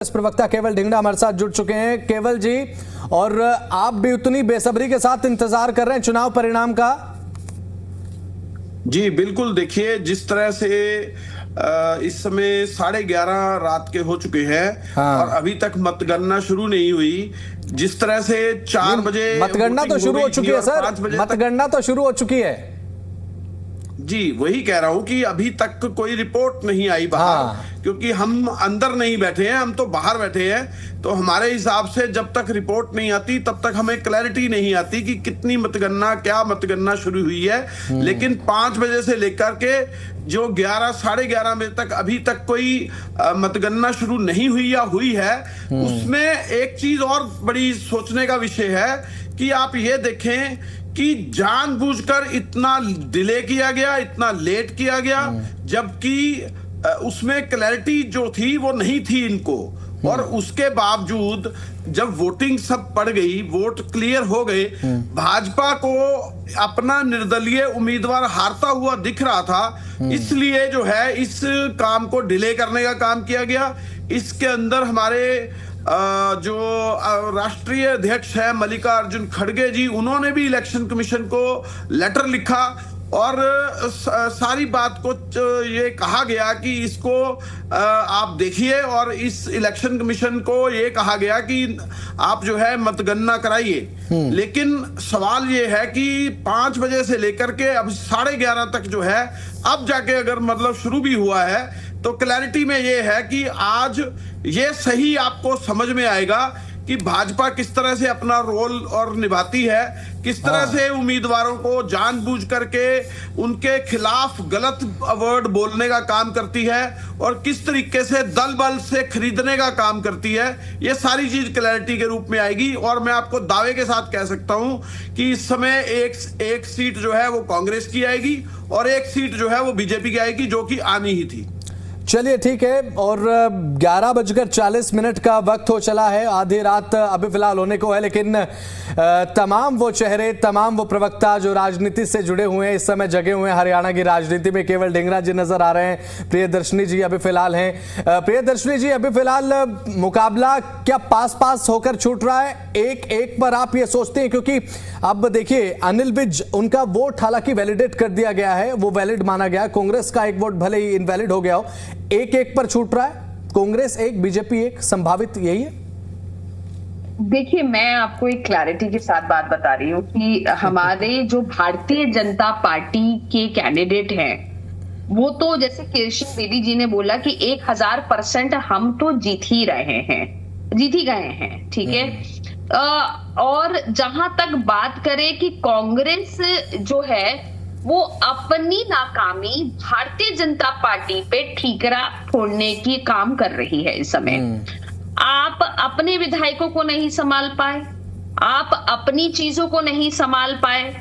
प्रवक्ता केवल ढिंगड़ा हमारे साथ जुड़ चुके हैं। केवल जी, और आप भी उतनी बेसब्री के साथ इंतजार कर रहे हैं चुनाव परिणाम का? जी बिल्कुल। देखिए, जिस तरह से इस समय 11:30 रात के हो चुके हैं। हाँ। और अभी तक मतगणना शुरू नहीं हुई। जिस तरह से 4 बजे मतगणना तो शुरू हो चुकी है सर, मतगणना तो शुरू हो चुकी है। जी वही कह रहा हूं कि अभी तक कोई रिपोर्ट नहीं आई बाहर। हाँ। क्योंकि हम अंदर नहीं बैठे हैं, हम तो बाहर बैठे हैं। तो हमारे हिसाब से जब तक रिपोर्ट नहीं आती तब तक हमें क्लैरिटी नहीं आती कि कितनी मतगणना, क्या मतगणना शुरू हुई है। लेकिन 5 बजे से लेकर के जो 11 साढ़े 11 बजे तक अभी तक कोई मतगणना शुरू नहीं हुई या हुई है, उसमें एक चीज और बड़ी सोचने का विषय है कि आप ये देखें कि जानबूझकर इतना डिले किया गया, इतना लेट किया गया, जबकि उसमें क्लैरिटी जो थी वो नहीं थी इनको। और उसके बावजूद जब वोटिंग सब पड़ गई, वोट क्लियर हो गए, भाजपा को अपना निर्दलीय उम्मीदवार हारता हुआ दिख रहा था। इसलिए जो है इस काम को डिले करने का काम किया गया। इसके अंदर हमारे जो राष्ट्रीय अध्यक्ष है मल्लिकार्जुन खड़गे जी, उन्होंने भी इलेक्शन कमीशन को लेटर लिखा और सारी बात को ये कहा गया कि इसको आप देखिए, और इस इलेक्शन कमीशन को ये कहा गया कि आप जो है मतगणना कराइए। लेकिन सवाल ये है कि 5 बजे से लेकर के अब 11:30 तक जो है, अब जाके अगर मतलब शुरू भी हुआ है, तो क्लैरिटी में ये है कि आज ये सही आपको समझ में आएगा कि भाजपा किस तरह से अपना रोल और निभाती है, किस तरह से उम्मीदवारों को जानबूझ करके उनके खिलाफ गलत वर्ड बोलने का काम करती है और किस तरीके से दल बल से खरीदने का काम करती है। ये सारी चीज क्लैरिटी के रूप में आएगी। और मैं आपको दावे के साथ कह सकता हूं कि इस समय एक सीट जो है वो कांग्रेस की आएगी और एक सीट जो है वो बीजेपी की आएगी, जो कि आनी ही थी। चलिए ठीक है। और 11:40 का वक्त हो चला है, आधी रात अभी फिलहाल होने को है, लेकिन तमाम वो चेहरे, तमाम वो प्रवक्ता जो राजनीति से जुड़े हुए हैं, इस समय जगे हुए हैं हरियाणा की राजनीति में। केवल ढिंगड़ा जी नजर आ रहे हैं, प्रियदर्शनी जी अभी फिलहाल हैं। प्रियदर्शनी जी, अभी फिलहाल मुकाबला क्या पास पास होकर छूट रहा है? एक पर आप ये सोचते हैं, क्योंकि अब देखिए अनिल विज, उनका वोट हालांकि वैलिडेट कर दिया गया है, वो वैलिड माना गया है। कांग्रेस का एक वोट भले ही इनवैलिड हो गया हो, एक पर छूट रहा है, कांग्रेस एक, बीजेपी एक, संभावित यही है। देखिए, मैं आपको एक क्लैरिटी के साथ बात बता रही हूँ कि हमारे जो भारतीय जनता पार्टी के कैंडिडेट हैं, वो तो जैसे कृष्ण बेदी जी ने बोला कि 1000% हम तो जीत ही रहे हैं, जीत ही गए हैं, ठीक है। और जहां तक बात करें कि कांग्रेस जो है वो अपनी नाकामी भारतीय जनता पार्टी पे ठीकरा फोड़ने की काम कर रही है इस समय। आप अपने विधायकों को नहीं संभाल पाए, आप अपनी चीजों को नहीं संभाल पाए,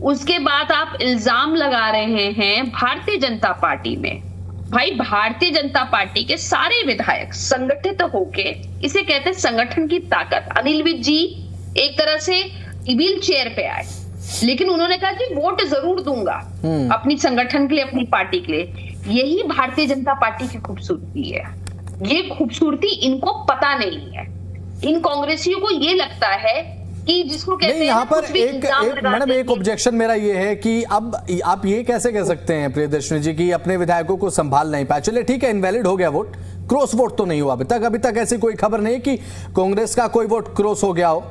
उसके बाद आप इल्जाम लगा रहे हैं भारतीय जनता पार्टी में। भाई, भारतीय जनता पार्टी के सारे विधायक संगठित होके, इसे कहते हैं संगठन की ताकत। अनिल विज जी एक तरह से व्हील चेयर पे आए, लेकिन उन्होंने कहा कि वोट जरूर दूंगा अपनी संगठन के लिए, अपनी पार्टी के लिए। यही भारतीय जनता पार्टी की खूबसूरती है। ये खूबसूरती इनको पता नहीं है। इन कांग्रेसियों को ये लगता है कि जिसको कहते हैं, यहाँ पर एक मैडम, एक ऑब्जेक्शन मेरा ये है कि अब आप ये कैसे कह सकते हैं प्रियदर्शनी जी कि अपने विधायकों को संभाल नहीं पाए? चलिए ठीक है, इनवैलिड हो गया वोट, क्रॉस वोट तो नहीं हुआ अभी तक ऐसी कोई खबर नहीं कि कांग्रेस का कोई वोट क्रॉस हो गया हो।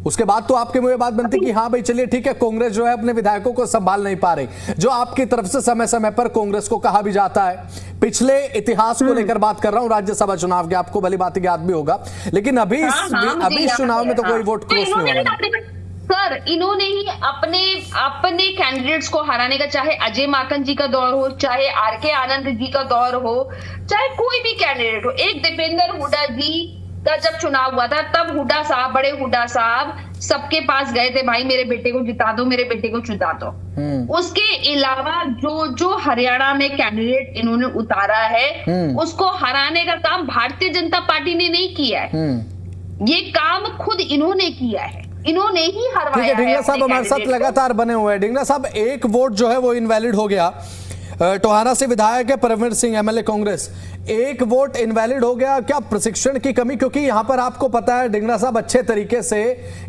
उसके बाद तो आपके मुंह बात बनती कि हाँ भाई चलिए ठीक है, कांग्रेस जो है अपने विधायकों को संभाल नहीं पा रही, जो आपकी तरफ से समय समय पर कांग्रेस को कहा भी जाता है। पिछले इतिहास को लेकर बात कर रहा हूं, राज्यसभा चुनाव के, आपको भली बात याद भी होगा, लेकिन अभी इस चुनाव में तो कोई वोट क्रॉस नहीं हुआ। सर, इन्होंने ही अपने कैंडिडेट्स को हराने का, चाहे अजय माकन जी का दौर हो, चाहे आरके आनंद जी का दौर हो, चाहे कोई भी कैंडिडेट हो। एक दीपेंद्र हुड्डा जी का जब चुनाव हुआ था, तब हुड्डा साहब, बड़े हुड्डा साहब सबके पास गए थे, भाई मेरे बेटे को जिता दो, मेरे बेटे को जिता दो। उसके अलावा जो हरियाणा में कैंडिडेट इन्होंने उतारा है, उसको हराने का काम भारतीय जनता पार्टी ने नहीं किया है। ये काम खुद इन्होंने किया है, इन्होंने ही हरवाया है। ढिंगड़ा साहब हमारे साथ लगातार बने हुए हैं। ढिंगड़ा साहब, एक वोट जो है वो इनवैलिड हो गया, टोहाना से विधायक है परमवीर सिंह, एमएलए कांग्रेस। एक वोट इनवैलिड हो गया, क्या प्रशिक्षण की कमी? क्योंकि यहां पर आपको पता है डिंगरा साहब अच्छे तरीके से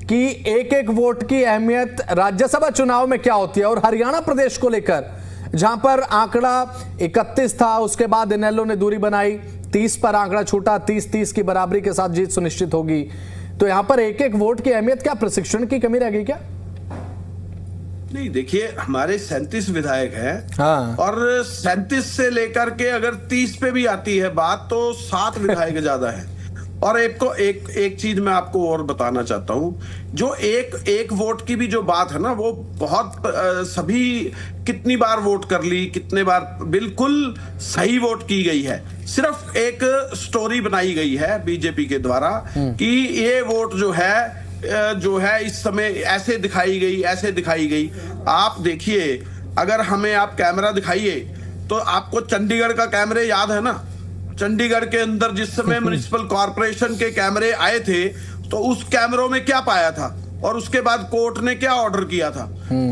कि एक एक वोट की अहमियत राज्यसभा चुनाव में क्या होती है। और हरियाणा प्रदेश को लेकर जहां पर आंकड़ा 31 था, उसके बाद इनेलो ने दूरी बनाई, 30 पर आंकड़ा छूटा, 30-30 की बराबरी के साथ जीत सुनिश्चित होगी। तो यहां पर एक एक वोट की अहमियत, क्या प्रशिक्षण की कमी रह गई क्या? नहीं, देखिए हमारे 37 विधायक हैं। हाँ। और 37 से लेकर के अगर 30 पे भी आती है बात तो 7 विधायक ज्यादा है। और एक चीज मैं आपको और बताना चाहता हूं, जो एक वोट की भी जो बात है ना, वो बहुत सभी कितनी बार वोट कर ली, कितने बार बिल्कुल सही वोट की गई है। सिर्फ एक स्टोरी बनाई गई है बीजेपी के द्वारा कि ये वोट जो है इस समय ऐसे दिखाई गई, ऐसे दिखाई गई। आप देखिए, अगर हमें आप कैमरा दिखाइए तो आपको चंडीगढ़ का कैमरे याद है ना? चंडीगढ़ के अंदर जिस समय म्युनिसिपल कॉर्पोरेशन के कैमरे आए थे तो उस कैमरों में क्या पाया था और उसके बाद कोर्ट ने क्या ऑर्डर किया था।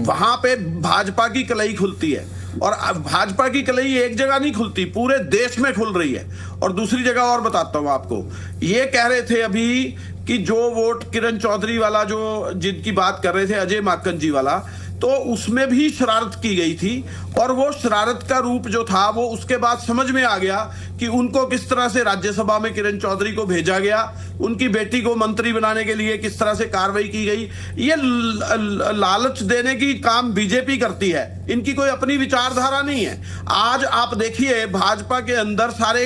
वहां पे भाजपा की कलई खुलती है, और भाजपा की कलई एक जगह नहीं खुलती, पूरे देश में खुल रही है। और दूसरी जगह और बताता हूं आपको, ये कह रहे थे अभी कि जो वोट किरण चौधरी वाला, जो जिनकी बात कर रहे थे अजय माकन जी वाला, तो उसमें भी शरारत की गई थी। और वो शरारत का रूप जो था वो उसके बाद समझ में आ गया कि उनको किस तरह से राज्यसभा में किरण चौधरी को भेजा गया, उनकी बेटी को मंत्री बनाने के लिए किस तरह से कार्रवाई की गई। ये लालच देने की काम बीजेपी करती है, इनकी कोई अपनी विचारधारा नहीं है। आज आप देखिए भाजपा के अंदर सारे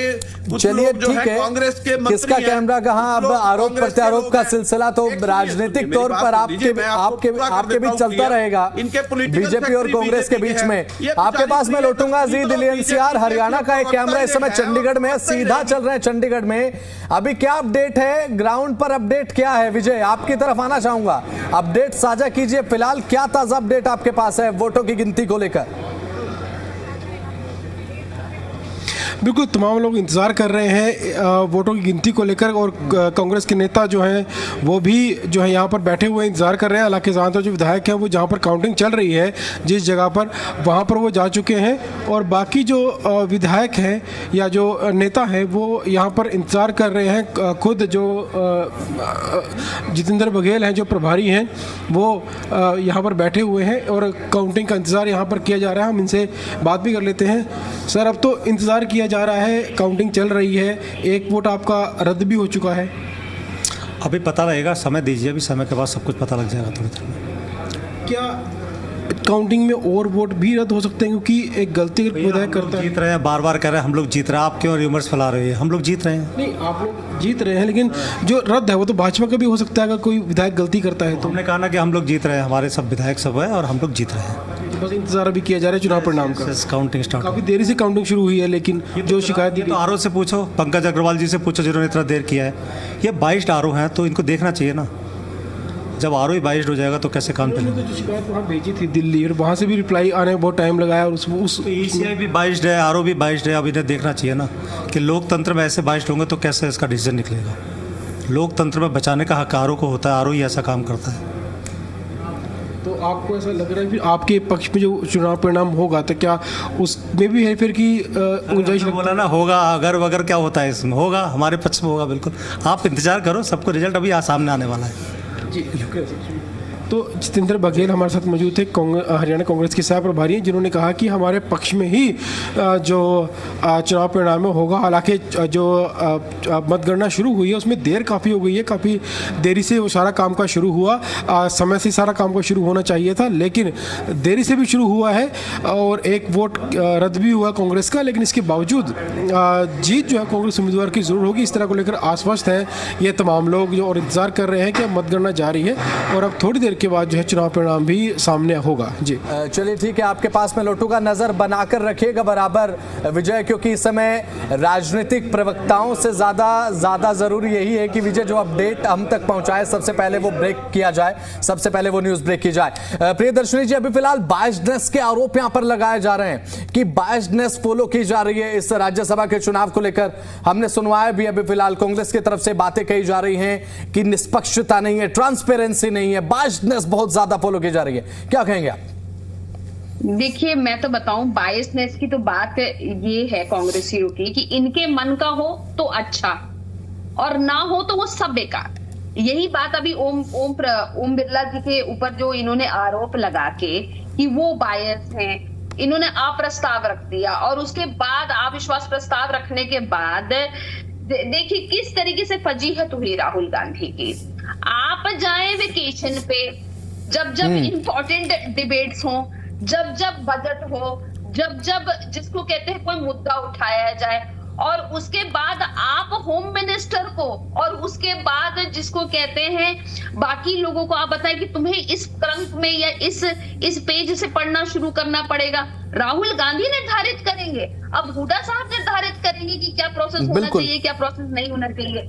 चलिए ठीक है, कांग्रेस के किसका कैमरा कहाँ, अब आरोप प्रत्यारोप का सिलसिला तो राजनीतिक तौर पर आपके बीच चलता रहेगा, बीजेपी और कांग्रेस के बीच में। आपके पास मैं लौटूंगा जी दिल्ली एनसीआर। हरियाणा का एक कैमरा इस समय चंडीगढ़ में सीधा चल रहे हैं। चंडीगढ़ में अभी क्या अपडेट है, ग्राउंड पर अपडेट क्या है? विजय, आपकी तरफ आना चाहूंगा, अपडेट साझा कीजिए। फिलहाल क्या ताजा अपडेट आपके पास है वोटों की गिनती को लेकर? बिल्कुल, तमाम लोग इंतज़ार कर रहे हैं वोटों की गिनती को लेकर, और कांग्रेस के नेता जो हैं वो भी जो है यहाँ पर बैठे हुए इंतज़ार कर रहे हैं। हालांकि ज़्यादातर जो विधायक हैं वो जहाँ पर काउंटिंग चल रही है जिस जगह पर, वहाँ पर वो जा चुके हैं। और बाकी जो विधायक हैं या जो नेता हैं वो यहाँ पर इंतज़ार कर रहे हैं। खुद जो जितेंद्र बघेल हैं, जो प्रभारी हैं, वो यहाँ पर बैठे हुए हैं और काउंटिंग का इंतज़ार यहाँ पर किया जा रहा है। हम इनसे बात भी कर लेते हैं। सर, अब तो इंतज़ार किया जा रहा है, काउंटिंग चल रही है, एक वोट आपका रद्द भी हो चुका है। अभी पता लगेगा, समय दीजिए, अभी समय के बाद सब कुछ पता लग जाएगा थोड़ी देर में। क्या काउंटिंग में और वोट भी रद्द हो सकते हैं? क्योंकि एक गलती विधायक करता है। जीत रहे हैं, बार बार कह रहे हैं हम लोग जीत रहे हैं, आप क्यों रिमर्स फैला रहे हैं? हम लोग जीत रहे हैं। नहीं, आप लोग जीत रहे हैं, लेकिन जो रद्द है वो तो भाजपा का भी हो सकता है अगर कोई विधायक गलती करता है तो। हमने कहा ना कि हम लोग जीत रहे हैं, हमारे सब विधायक सब है और हम लोग जीत रहे हैं। बस इंतजार अभी किया जा रहा है चुनाव परिणाम का। काउंटिंग स्टार्ट काफी देरी से काउंटिंग शुरू हुई है, लेकिन जो शिकायत तो आरओ से पूछो, पंकज अग्रवाल जी से पूछो जिन्होंने इतना देर किया है। ये 22 आरओ हैं तो इनको देखना चाहिए ना। जब आरओ ही 22 हो जाएगा तो कैसे काम चलेगा? जो शिकायत वहाँ भेजी थी दिल्ली, और वहाँ से भी रिप्लाई आने में बहुत टाइम लगाया, और उस ECI भी 22 है, आरओ भी 22 है। अब इन्हें देखना चाहिए ना कि लोकतंत्र में ऐसे 22 होंगे तो कैसे इसका डिसीजन निकलेगा। लोकतंत्र में बचाने का हक आरओ को होता है, आरओ ही ऐसा काम करता है। तो आपको ऐसा लग रहा है फिर आपके पक्ष में जो चुनाव परिणाम होगा तो क्या उसमें भी है फिर कि गुंजाइश? बोला ना होगा, अगर वगर क्या होता है इसमें, होगा हमारे पक्ष में होगा बिल्कुल। आप इंतजार करो, सबको रिजल्ट अभी सामने आने वाला है। जी, शुक्रिया। तो जितेंद्र बघेल हमारे साथ मौजूद थे, हरियाणा कांग्रेस के सह प्रभारी हैं, जिन्होंने कहा कि हमारे पक्ष में ही जो चुनाव परिणाम में होगा। हालांकि जो मतगणना शुरू हुई है उसमें देर काफ़ी हो गई है, काफ़ी देरी से वो सारा काम का शुरू हुआ। समय से सारा काम का शुरू होना चाहिए था, लेकिन देरी से भी शुरू हुआ है और एक वोट रद्द भी हुआ कांग्रेस का। लेकिन इसके बावजूद जीत जो है कांग्रेस उम्मीदवार की ज़रूर होगी, इस तरह को लेकर आश्वस्त हैं ये तमाम लोग जो, और इंतज़ार कर रहे हैं कि अब मतगणना जारी है और अब थोड़ी देर के बाद जो है चुनाव परिणाम भी सामने होगा। जी चलिए ठीक है, आपके पास में लौटूंगा, नजर बनाकर रखिएगा बराबर विजय, क्योंकि इस समय राजनीतिक प्रवक्ताओं से ज्यादा जरूरी यही है कि विजय जो अपडेट हम तक पहुंचाए, सबसे पहले वो ब्रेक किया जाए, सबसे पहले वो न्यूज ब्रेक की जाए। प्रियदर्शनी जी, अभी फिलहाल बायस्डनेस के आरोप यहां पर लगाए जा रहे हैं कि बायस्डनेस फॉलो की जा रही है इस राज्यसभा के चुनाव को लेकर। हमने सुनवाया भी, अभी फिलहाल कांग्रेस की तरफ से बातें कही जा रही हैं कि निष्पक्षता नहीं है, ट्रांसपेरेंसी नहीं है, बायस्डनेस बहुत ज्यादा फॉलो की जा रही है। क्या कहेंगे आप? देखिए, मैं तो बताऊं, बायसनेस की तो बात ये है कांग्रेसियों की कि इनके मन का हो तो अच्छा और ना हो तो वो सब बेकार। यही बात अभी ओम बिरला जी के ऊपर जो इन्होंने आरोप लगा के कि वो बायस हैं, इन्होंने अप्रस्ताव रख दिया और उसके बाद अविश्वास प्रस्ताव रखने के बाद देखिए किस तरीके से फजीहत हुई राहुल गांधी की। आप जाएं वेकेशन पे, जब जब इंपॉर्टेंट डिबेट्स हो, जब जब बजट हो, जब जब जिसको कहते हैं कोई मुद्दा उठाया जाए, और उसके बाद आप होम मिनिस्टर को और उसके बाद जिसको कहते हैं बाकी लोगों को आप बताएं कि तुम्हें इस क्रम में या इस पेज से पढ़ना शुरू करना पड़ेगा। राहुल गांधी निर्धारित करेंगे, अब हुड्डा साहब निर्धारित करेंगे कि क्या प्रोसेस होना चाहिए, क्या प्रोसेस नहीं होना चाहिए।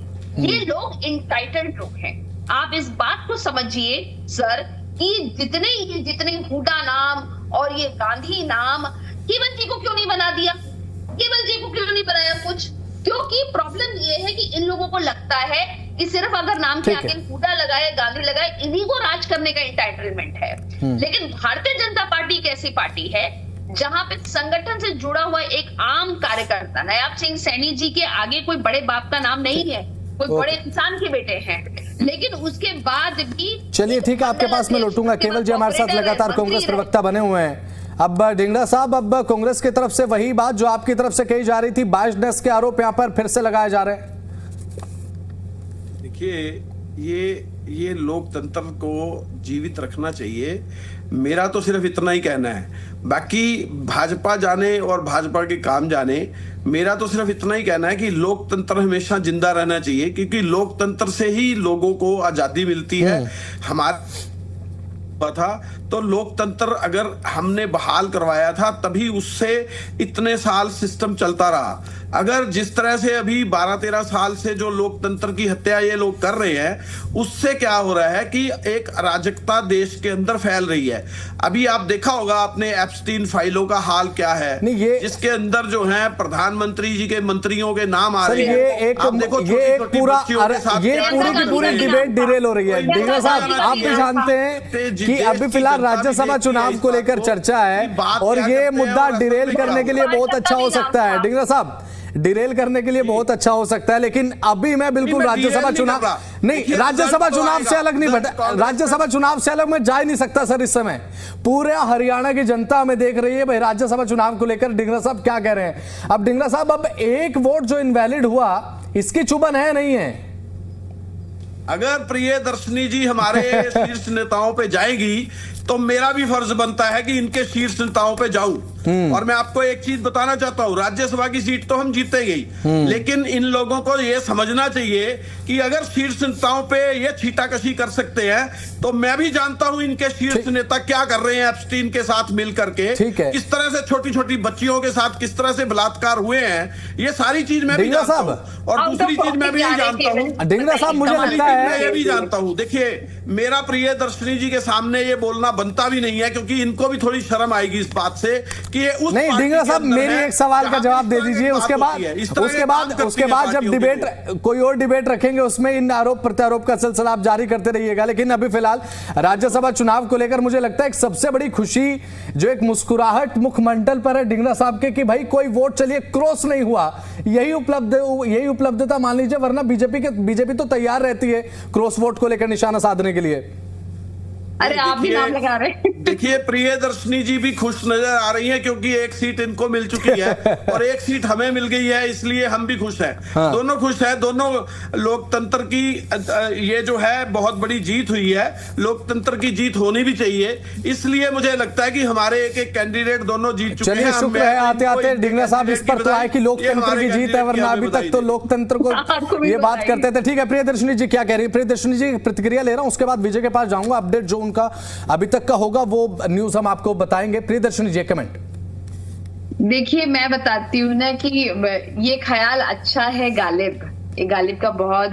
ये लोग इंटाइटल्ड लोग हैं। आप इस बात को समझिए सर कि जितने हुड्डा नाम और ये गांधी नाम, केवल जी को क्यों नहीं बना दिया, केवल जी को क्यों नहीं बनाया कुछ? क्योंकि प्रॉब्लम ये है कि इन लोगों को लगता है कि सिर्फ अगर नाम के आगे हुड्डा लगाए, गांधी लगाए, इन्हीं को राज करने का एंटाइटलमेंट है। लेकिन भारतीय जनता पार्टी एक ऐसी पार्टी है जहां पे संगठन से जुड़ा हुआ एक आम कार्यकर्ता, नयाब सिंह सैनी जी के आगे कोई बड़े बाप का नाम नहीं है, कोई बड़े इंसान के बेटे हैं, लेकिन उसके बाद भी। चलिए ठीक है, आपके पास मैं लौटूंगा। केवल जी हमारे साथ लगातार कांग्रेस प्रवक्ता बने हुए हैं। अब ढींगरा साहब, अब कांग्रेस की तरफ से वही बात जो आपकी तरफ से कही जा रही थी, बायसनेस के आरोप यहां पर फिर से लगाए जा रहे हैं। देखिए, ये लोकतंत्र को जीवित रखना चाहिए, मेरा तो सिर्फ इतना ही कहना है। बाकी भाजपा जाने और भाजपा के काम जाने, मेरा तो सिर्फ इतना ही कहना है कि लोकतंत्र हमेशा जिंदा रहना चाहिए, क्योंकि लोकतंत्र से ही लोगों को आजादी मिलती है। हमारा था तो लोकतंत्र अगर हमने बहाल करवाया था तभी उससे इतने साल सिस्टम चलता रहा। अगर जिस तरह से अभी 12-13 साल से जो लोकतंत्र की हत्या ये लोग कर रहे हैं, उससे क्या हो रहा है कि एक अराजकता देश के अंदर फैल रही है। अभी आप देखा होगा आपने एप्स्टीन फाइलों का हाल क्या है, जिसके अंदर जो है प्रधानमंत्री जी के मंत्रियों के नाम आ रहे हैं। ये पूरी डिबेट डिरेल हो रही है। ढींगरा साहब, आप भी जानते हैं कि अभी फिलहाल राज्यसभा चुनाव को लेकर चर्चा है और ये मुद्दा डिरेल करने के लिए बहुत अच्छा हो सकता है। ढींगरा साहब, डिरेल करने के लिए बहुत अच्छा हो सकता है, लेकिन अभी मैं बिल्कुल राज्यसभा चुनाव नहीं, राज्यसभा चुनाव से अलग नहीं बटा, राज्यसभा चुनाव से अलग मैं जा ही नहीं सकता सर। इस समय पूरे हरियाणा की जनता हमें देख रही है भाई, राज्यसभा चुनाव को लेकर ढींगरा साहब क्या कह रहे हैं। अब ढींगरा साहब, अब एक वोट जो इनवैलिड हुआ, इसकी चुभन है नहीं है? अगर प्रियदर्शनी जी हमारे शीर्ष नेताओं पे जाएगी तो मेरा भी फर्ज बनता है कि इनके शीर्ष नेताओं पे जाऊं। और मैं आपको एक चीज बताना चाहता हूं, राज्यसभा की सीट तो हम जीतेंगे ही, लेकिन इन लोगों को यह समझना चाहिए कि अगर शीर्ष नेताओं पे ये छीटाकशी कर सकते हैं तो मैं भी जानता हूं इनके शीर्ष नेता क्या कर रहे हैं एप्स्टीन के साथ मिल करके, किस तरह से छोटी छोटी बच्चियों के साथ किस तरह से बलात्कार हुए हैं, ये सारी चीज मैं भी जानता हूं। और दूसरी चीज मैं भी जानता हूं, ढींगरा साहब, मुझे लगता है मैं ये भी जानता हूं, देखिए मेरा प्रियदर्शनी जी के सामने ये बोलना बनता भी नहीं है, क्योंकि इनको भी थोड़ी शर्म आएगी इस बात से कि ये उस नहीं। ढींगरा साहब, मेरी एक सवाल का जवाब दे दीजिए, उसके बाद जब डिबेट कोई और डिबेट रखेंगे उसमें इन आरोप प्रत्यारोप का सिलसिला आप जारी करते रहिएगा। लेकिन अभी फिलहाल राज्यसभा चुनाव को लेकर मुझे लगता है एक सबसे बड़ी खुशी जो एक मुस्कुराहट मुखमंडल पर है ढींगरा साहब के, कि भाई कोई वोट चलिए क्रॉस नहीं हुआ, यही उपलब्धता मान लीजिए, वरना बीजेपी तो तैयार रहती है क्रॉस वोट को लेकर निशाना साधने के लिए। अरे आप भी नाम लगा रहे हैं। देखिए, प्रियदर्शनी जी भी खुश नजर आ रही हैं क्योंकि एक सीट इनको मिल चुकी है और एक सीट हमें मिल गई है, इसलिए हम भी खुश हैं। हाँ। दोनों खुश हैं। दोनों लोकतंत्र की ये जो है बहुत बड़ी जीत हुई है, लोकतंत्र की जीत होनी भी चाहिए, इसलिए मुझे लगता है कि हमारे एक एक कैंडिडेट दोनों जीत चुके हैं। शुक्र है आते आते ढींगरा साहब इस पर तो आए कि लोकतंत्र की जीत है, वरना अभी तक तो लोकतंत्र को ये बात करते थे। ठीक है, प्रियदर्शनी जी क्या कह रही है? प्रियदर्शनी जी प्रतिक्रिया ले रहा हूं, उसके बाद विजय के पास जाऊंगा। अपडेट जो उनका अभी तक का होगा वो न्यूज हम आपको बताएंगे। प्रियदर्शनी जी कमेंट। देखिए, मैं बताती हूँ ना कि ये ख्याल अच्छा है गालिब, गालिब का बहुत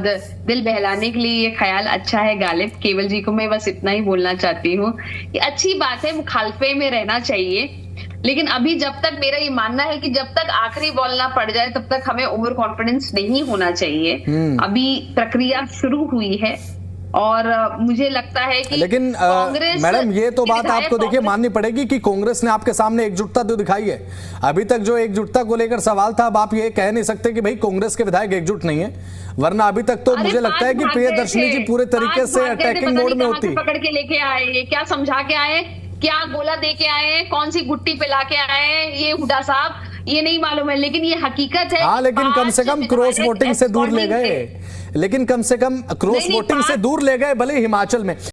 दिल बहलाने के लिए ये ख्याल अच्छा है गालिब। केवल जी को मैं बस इतना ही बोलना चाहती हूँ कि अच्छी बात है, मुखालफे में रहना चाहिए, लेकिन अभी जब तक मेरा ये मानना है कि जब तक आखिरी बॉल ना पड़ जाए तब तक हमें ओवर कॉन्फिडेंस नहीं होना चाहिए। अभी प्रक्रिया शुरू हुई है, और मुझे लगता है कि लेकिन कांग्रेस मैडम ये तो के बात विधायक आपको देखिए कांग्रेस- माननी पड़ेगी कि कांग्रेस ने आपके सामने एकजुटता तो दिखाई है। अभी तक जो एकजुटता को लेकर सवाल था, अब आप ये कह नहीं सकते कि भाई कांग्रेस के विधायक एकजुट नहीं है, वरना अभी तक तो अरे मुझे लगता है कि पांच प्रियदर्शनी भाग जी गए पूरे थे, तरीके पांच से भाग गए थे, अटैकिंग पता मोड नहीं में कहां होती। से पकड़ के लेके आए, ये क्या समझा के आए, क्या गोला दे के आए, कौन सी गुट्टी पिला के आए, ये हुड्डा साहब ये नहीं मालूम है, लेकिन ये हकीकत है। हाँ, लेकिन कम से कम क्रॉस वोटिंग से दूर ले गए, लेकिन कम से कम क्रॉस नहीं, वोटिंग से दूर ले गए भले हिमाचल में।